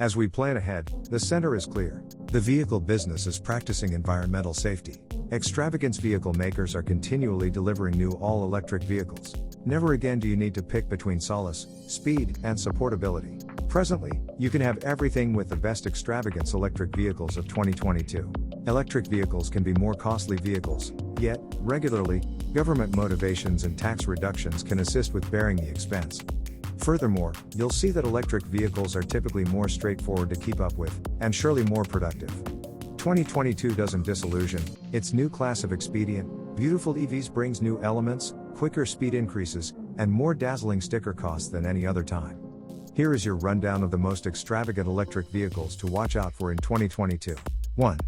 As we plan ahead, the center is clear. The vehicle business is practicing environmental safety. Extravagance vehicle makers are continually delivering new all-electric vehicles. Never again do you need to pick between solace, speed, and supportability. Presently, you can have everything with the best extravagance electric vehicles of 2022. Electric vehicles can be more costly vehicles, yet, regularly, government motivations and tax reductions can assist with bearing the expense. Furthermore, you'll see that electric vehicles are typically more straightforward to keep up with, and surely more productive. 2022 doesn't disillusion. Its new class of expedient, beautiful EVs brings new elements, quicker speed increases, and more dazzling sticker costs than any other time. Here is your rundown of the most extravagant electric vehicles to watch out for in 2022. 1.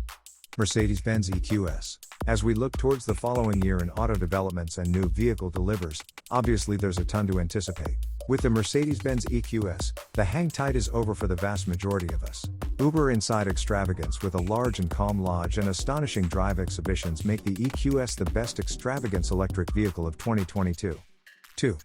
Mercedes-Benz EQS. As we look towards the following year in auto developments and new vehicle delivers, obviously there's a ton to anticipate. With the Mercedes-Benz EQS, the hang tight is over for the vast majority of us. Uber inside extravagance with a large and calm lodge and astonishing drive exhibitions make the EQS the best extravagance electric vehicle of 2022. 2.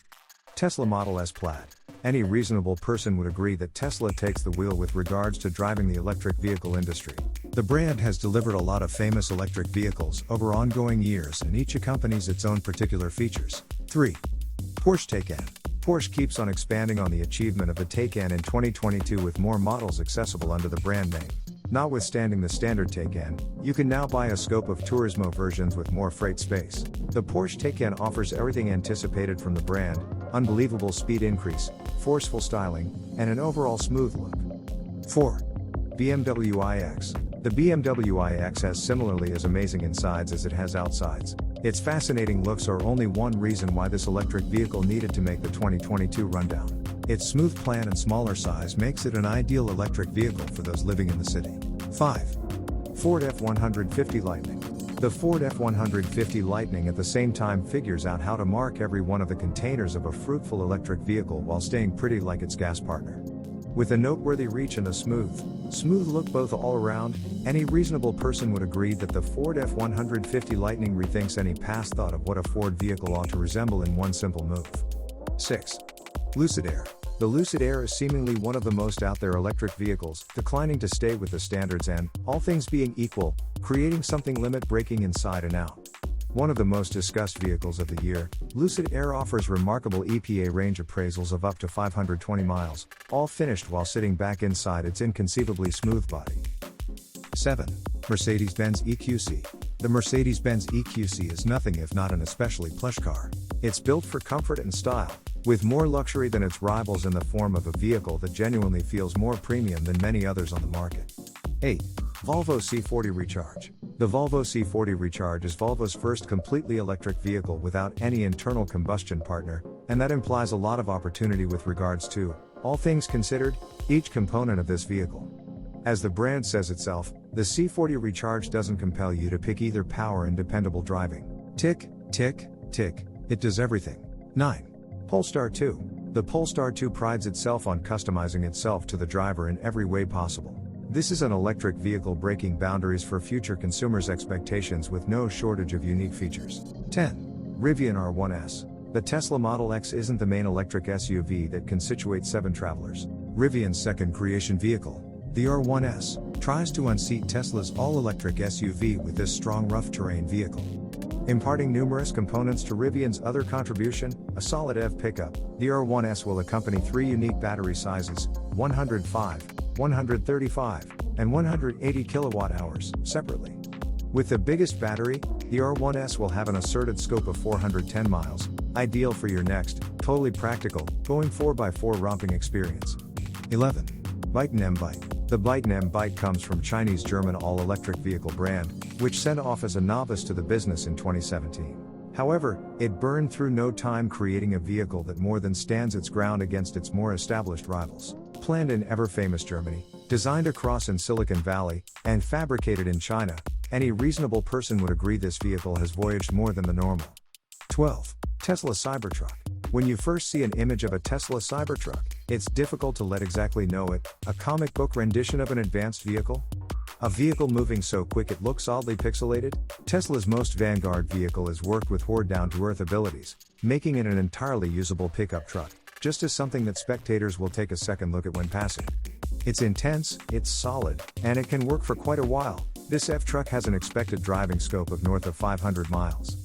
Tesla Model S Plaid. Any reasonable person would agree that Tesla takes the wheel with regards to driving the electric vehicle industry. The brand has delivered a lot of famous electric vehicles over ongoing years, and each accompanies its own particular features. 3. Porsche Taycan. Porsche keeps on expanding on the achievement of the Taycan in 2022 with more models accessible under the brand name. Notwithstanding the standard Taycan, you can now buy a scope of Turismo versions with more freight space. The Porsche Taycan offers everything anticipated from the brand: unbelievable speed increase, forceful styling, and an overall smooth look. 4. BMW iX. The BMW iX has similarly as amazing insides as it has outsides. Its fascinating looks are only one reason why this electric vehicle needed to make the 2022 rundown. Its smooth plan and smaller size makes it an ideal electric vehicle for those living in the city. 5. Ford F-150 Lightning. The Ford F-150 Lightning at the same time figures out how to mark every one of the containers of a fruitful electric vehicle while staying pretty like its gas partner. With a noteworthy reach and a smooth look both all around, any reasonable person would agree that the Ford F-150 Lightning rethinks any past thought of what a Ford vehicle ought to resemble in one simple move. 6. Lucid Air. The Lucid Air is seemingly one of the most out there electric vehicles, declining to stay with the standards and, all things being equal, creating something limit-breaking inside and out. One of the most discussed vehicles of the year, Lucid Air offers remarkable EPA range appraisals of up to 520 miles, all finished while sitting back inside its inconceivably smooth body. 7. Mercedes-Benz EQC. The Mercedes-Benz EQC is nothing if not an especially plush car. It's built for comfort and style, with more luxury than its rivals in the form of a vehicle that genuinely feels more premium than many others on the market. 8. Volvo C40 Recharge. The Volvo C40 Recharge is Volvo's first completely electric vehicle without any internal combustion partner, and that implies a lot of opportunity with regards to, all things considered, each component of this vehicle. As the brand says itself, the C40 Recharge doesn't compel you to pick either power and dependable driving. Tick, tick, tick, it does everything. 9. Polestar 2. The Polestar 2 prides itself on customizing itself to the driver in every way possible. This is an electric vehicle breaking boundaries for future consumers' expectations with no shortage of unique features. 10. Rivian R1S. The Tesla Model X isn't the main electric SUV that can situate 7 travelers. Rivian's second creation vehicle, the R1S, tries to unseat Tesla's all-electric SUV with this strong rough-terrain vehicle. Imparting numerous components to Rivian's other contribution, a solid EV pickup, the R1S will accompany 3 unique battery sizes, 105, 135, and 180 kilowatt-hours, separately. With the biggest battery, the R1S will have an asserted scope of 410 miles, ideal for your next, totally practical, going 4x4 romping experience. 11. Byton M-Bike. The Byton M-Bike comes from Chinese-German all-electric vehicle brand, which set off as a novice to the business in 2017. However, it burned through no time creating a vehicle that more than stands its ground against its more established rivals. Planned in ever-famous Germany, designed across in Silicon Valley, and fabricated in China, any reasonable person would agree this vehicle has voyaged more than the normal. 12. Tesla Cybertruck. When you first see an image of a Tesla Cybertruck, it's difficult to let exactly know it, a comic book rendition of an advanced vehicle? A vehicle moving so quick it looks oddly pixelated? Tesla's most vanguard vehicle is worked with Horde down-to-earth abilities, making it an entirely usable pickup truck, just as something that spectators will take a second look at when passing. It's intense, it's solid, and it can work for quite a while. This EV truck has an expected driving scope of north of 500 miles.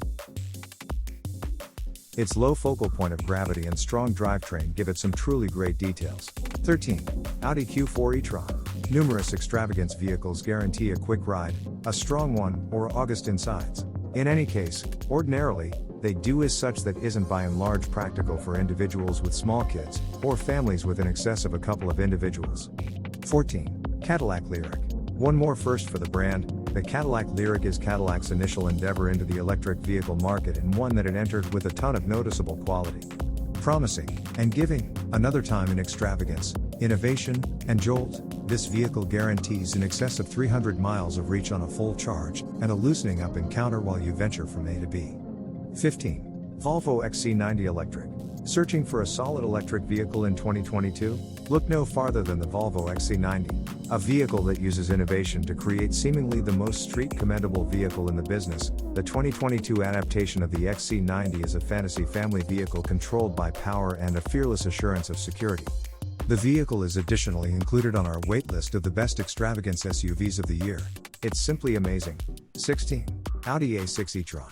Its low focal point of gravity and strong drivetrain give it some truly great details. 13. Audi Q4 e-tron. Numerous extravagance vehicles guarantee a quick ride, a strong one, or august insides. In any case, ordinarily, they do is such that isn't by and large practical for individuals with small kids, or families with in excess of a couple of individuals. 14. Cadillac Lyriq. One more first for the brand. The Cadillac Lyriq is Cadillac's initial endeavor into the electric vehicle market, and one that it entered with a ton of noticeable quality. Promising, and giving, another time in extravagance, innovation, and jolt, this vehicle guarantees in excess of 300 miles of reach on a full charge, and a loosening up encounter while you venture from A to B. 15. Volvo XC90 Electric. Searching for a solid electric vehicle in 2022? Look no farther than the Volvo XC90, a vehicle that uses innovation to create seemingly the most street commendable vehicle in the business. The 2022 adaptation of the XC90 is a fantasy family vehicle controlled by power and a fearless assurance of security. The vehicle is additionally included on our waitlist of the best extravagance SUVs of the year. It's simply amazing. 16. Audi A6 e-tron.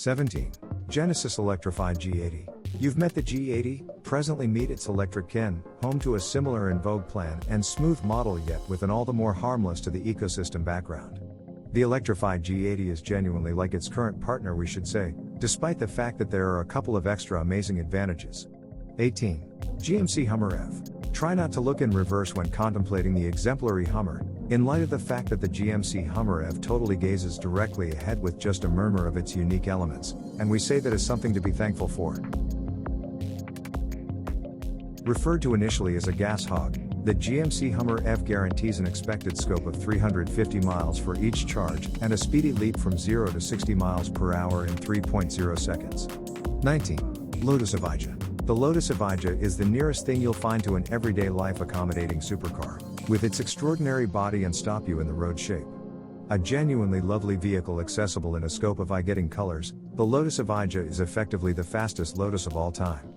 17. Genesis Electrified G80. You've met the G80, presently meet its electric kin, home to a similar in vogue plan and smooth model, yet with an all the more harmless to the ecosystem background. The electrified G80 is genuinely like its current partner, we should say, despite the fact that there are a couple of extra amazing advantages. 18. GMC Hummer EV. Try not to look in reverse when contemplating the exemplary Hummer, in light of the fact that the GMC Hummer EV totally gazes directly ahead with just a murmur of its unique elements, and we say that as something to be thankful for. Referred to initially as a gas hog, the GMC Hummer EV guarantees an expected scope of 350 miles for each charge and a speedy leap from 0 to 60 miles per hour in 3.0 seconds. 19. Lotus Evija. The Lotus Evija is the nearest thing you'll find to an everyday life accommodating supercar, with its extraordinary body and stop you in the road shape. A genuinely lovely vehicle accessible in a scope of eye-getting colors, the Lotus Evija is effectively the fastest Lotus of all time.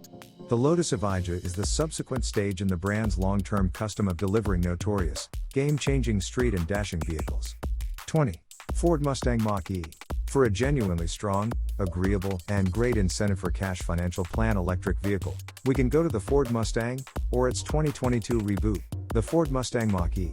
The Lotus Evija is the subsequent stage in the brand's long-term custom of delivering notorious, game-changing street and dashing vehicles. 20. Ford Mustang Mach-E. For a genuinely strong, agreeable, and great incentive for cash financial plan electric vehicle, we can go to the Ford Mustang, or its 2022 reboot, the Ford Mustang Mach-E.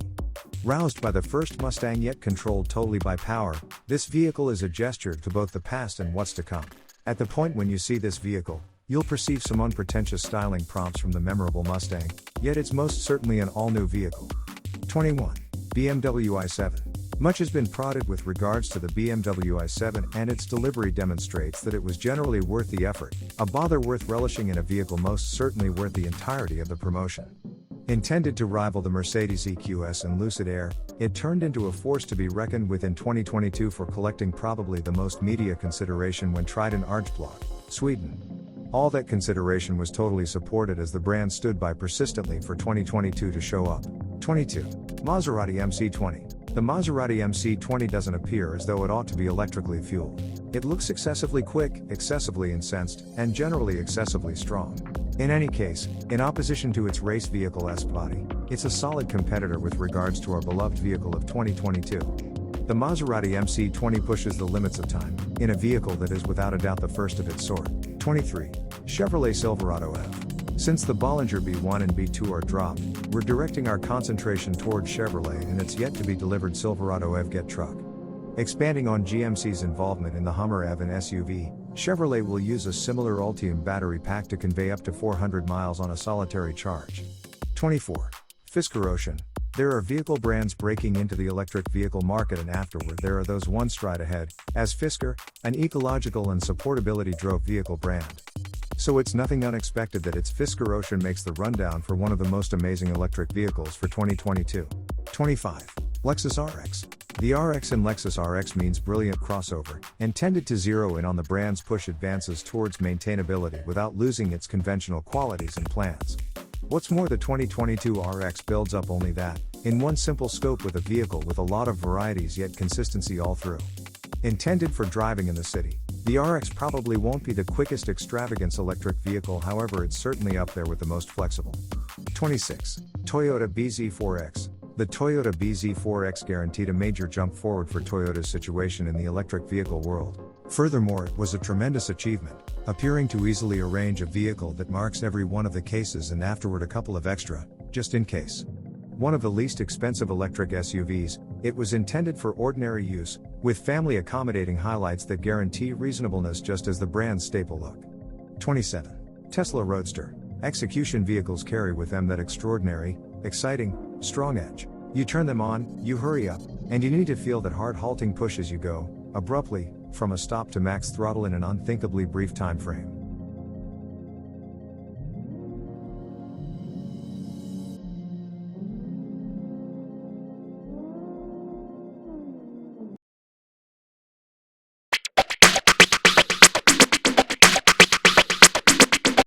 Roused by the first Mustang yet controlled totally by power, this vehicle is a gesture to both the past and what's to come. At the point when you see this vehicle, you'll perceive some unpretentious styling prompts from the memorable Mustang, yet it's most certainly an all-new vehicle. 21. BMW i7. Much has been prodded with regards to the BMW i7, and its delivery demonstrates that it was generally worth the effort, a bother worth relishing in a vehicle most certainly worth the entirety of the promotion. Intended to rival the Mercedes EQS and Lucid Air, it turned into a force to be reckoned with in 2022 for collecting probably the most media consideration when tried in Arjeplog, Sweden. All that consideration was totally supported as the brand stood by persistently for 2022 to show up. 22. Maserati MC20. The Maserati MC20 doesn't appear as though it ought to be electrically fueled. It looks excessively quick, excessively incensed, and generally excessively strong. In any case, in opposition to its race vehicle-esque body, it's a solid competitor with regards to our beloved vehicle of 2022. The Maserati MC20 pushes the limits of time, in a vehicle that is without a doubt the first of its sort. 23. Chevrolet Silverado EV. Since the Bollinger B1 and B2 are dropped, we're directing our concentration toward Chevrolet and its yet-to-be-delivered Silverado EV Get truck. Expanding on GMC's involvement in the Hummer EV and SUV, Chevrolet will use a similar Ultium battery pack to convey up to 400 miles on a solitary charge. 24. Fisker Ocean. There are vehicle brands breaking into the electric vehicle market, and afterward there are those one stride ahead, as Fisker, an ecological and supportability-drove vehicle brand. So it's nothing unexpected that its Fisker Ocean makes the rundown for one of the most amazing electric vehicles for 2022. 25. Lexus RX. The RX in Lexus RX means brilliant crossover, intended to zero in on the brand's push advances towards maintainability without losing its conventional qualities and plans. What's more, the 2022 RX builds up only that, in one simple scope with a vehicle with a lot of varieties yet consistency all through. Intended for driving in the city, the RX probably won't be the quickest extravagance electric vehicle, however it's certainly up there with the most flexible. 26. Toyota BZ4X. The Toyota BZ4X guaranteed a major jump forward for Toyota's situation in the electric vehicle world. Furthermore, it was a tremendous achievement, appearing to easily arrange a vehicle that marks every one of the cases and afterward a couple of extra, just in case. One of the least expensive electric SUVs, it was intended for ordinary use, with family accommodating highlights that guarantee reasonableness just as the brand's staple look. 27. Tesla Roadster. Execution vehicles carry with them that extraordinary, exciting, strong edge. You turn them on, you hurry up, and you need to feel that hard halting push as you go, abruptly, from a stop to max throttle in an unthinkably brief time frame.